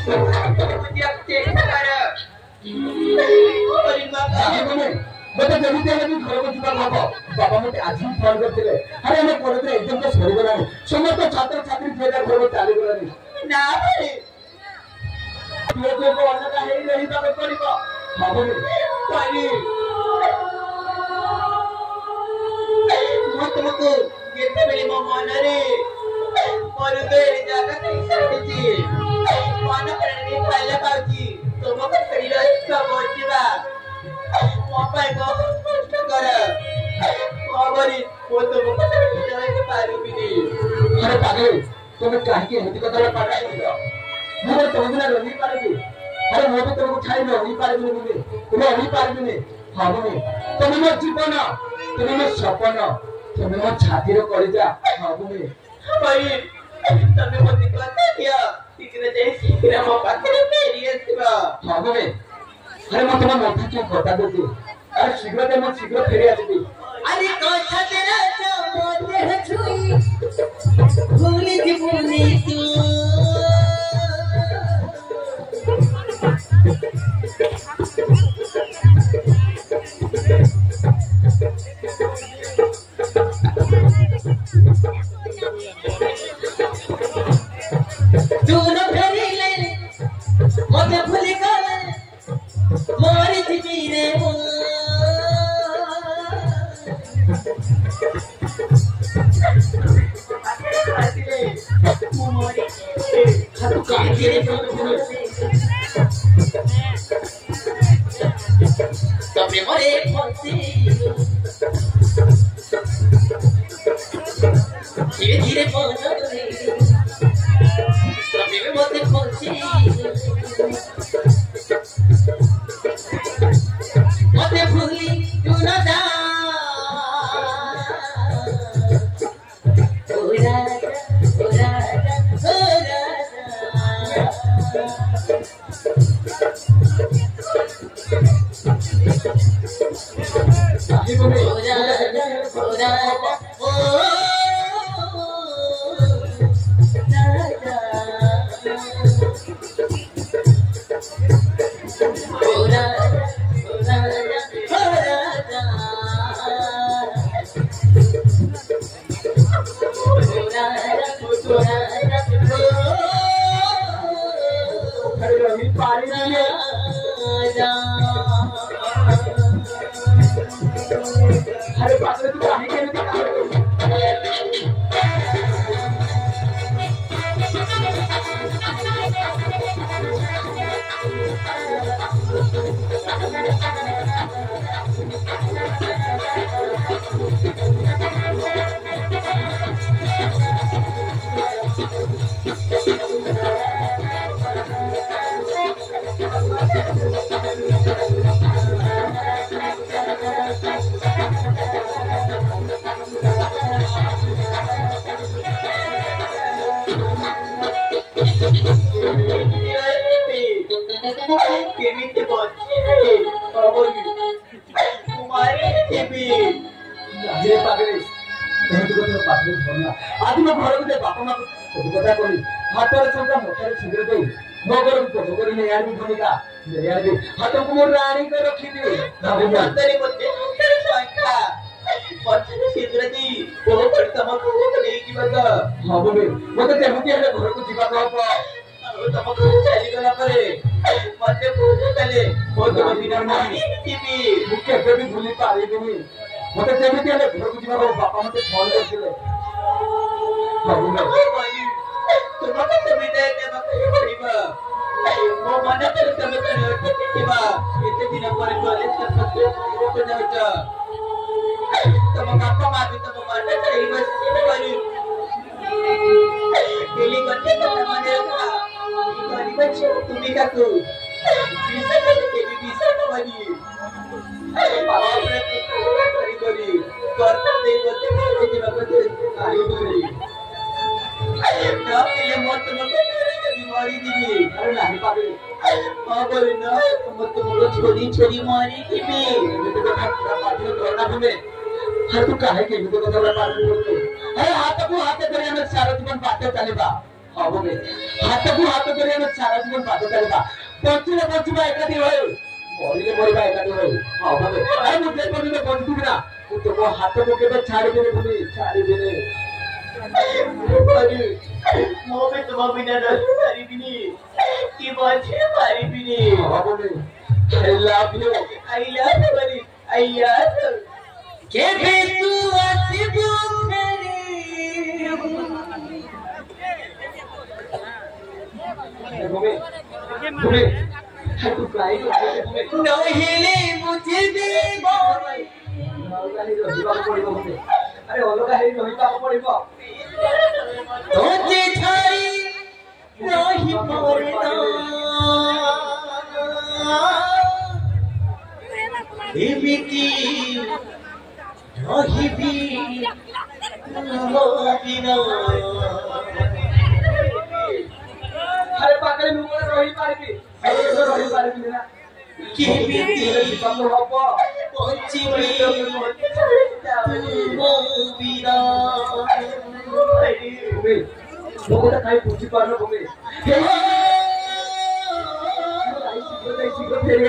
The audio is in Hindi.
मुझे अब चेक कर और इनका मत जमीते लगी घर को जुटा भाबो बाबा मते आज ही फोन करथिले अरे हम कॉलेज रे एग्जाम तो सरी गलानी समस्त छात्र छात्री फेर घर को चाली गलानी ना रे तू को वाला का है नहीं तो पड़िबो बाबू पानी मत तुमको केते बेले मो मन रे पर देर जागा नहीं सकती मन करने खाइला पाउची तुमको खरीला इसका बोलतीबा मोबाइल को नष्ट कर बाबरी वो तो मुझे नहीं के पारू भी नहीं अरे पागल तुम्हें काहे के हिंदी कथा पढ़ा दो मुझे समझना नहीं पारेगी अरे मैं तो तुमको छाई नहीं पारेगी मुझे तुम्हें नहीं पारेगी नहीं हां मम्मी तुम्हें मत जीवन तुम्हें मत सपन तुम्हें मत छाती रे कर जा हां मम्मी भाई तने मत कहता दिया शीघ्र जाए शीघ्र मो पाखरे फेरी आसीबा हां मम्मी अरे मैं तुम्हें मत क्यों बता देती अरे शीघ्र दे मैं शीघ्र फेरी आती अरे कथा तेरा मोते छुई भूली तू तू न फेरी ले मोते भूली गले मोरी थी मेरे तबे मोरे पहुंची धीरे धीरे पहुंचे तबे मोरे पहुंची मते भूली तू न जा ओ राजा ओ राजा ओ अरे पागल तू काहे के केमिते बच्चे बाबूजी तुम्हारे टीवी जे पागल एही तो तो पागल भरना आदि में घर के बापा मां सब कथा करी हाथर संका मोटर शीघ्र दे मगर को मगर ने यार भी भनिका यार भी हाथ को मोर रानी को रखी दे अंदर बच्चे अंदर संका बच्चे शीघ्र दी वो पर तमको वो नहीं की बता हां बोले मते तेमती है घर को जीवा को तमको चली गला परे मते पूछ चले वो तो बिना नहीं टीवी मुके के भी भूली पारी नहीं मते तेमती है घर को जीवा को बापा मते फोन करथिले बाबू ना तुमको सुविधा दे मते पड़ीबा वो मन कर समय कर टीवा इतने दिन पर कॉलेज का सब को जाऊचा तम बापा मां भी तम मन कर बस परी केली करते तो माने का बच्चे तुम्ही का तू विसा के विसा परी बाबा प्रति करी करता दे बोलते के बाबा आई बोली ना के मत मत बीमारी दी अरे नहीं पागल हां बोले ना मत मत छोरी छोरी मारी की भी तो पार्टी करना हमें हर तू काहे के तो कथा पार्टी बोलतो अरे हाथ को हाथ करे हमें सारा जीवन बातें चलेबा हाँ भूमि हाथ को हाथ धरी आम सारा जीवन पाद चलवा बचिले बचिबा एकाठी होय मरिले मरिबा एकाठी होय हाँ भूमि अरे मु जे पर्यंत बंचुबी ना मु तुम हाथ को केबे छाड़ीबेनी भूमि छाड़ीबेनी ମୁଁ ବି ତୁମ ବିନା ରହିପାରିବିନି କି ବଞ୍ଚି ପାରିବିନି। हाँ भूमि I love you I love you buddy I love you। केबे तू आसिबो फेरी भूमि भूमि तू काई भूमि नहिले मुझे देबो अलगा ही रहिबा पड़िबो भूमि अरे अलगा ही रहिबा पड़िबो तोते छाई रही पड़ना एमिति रहिबी मो बिना अरे पाकले मु रही पारिबी अरे रही पारिबी ना केमिति जीवन हबो बचिबी मो बिना भूमि मु कोटा काई बुझी पारनो भूमि शीघ्र फेरी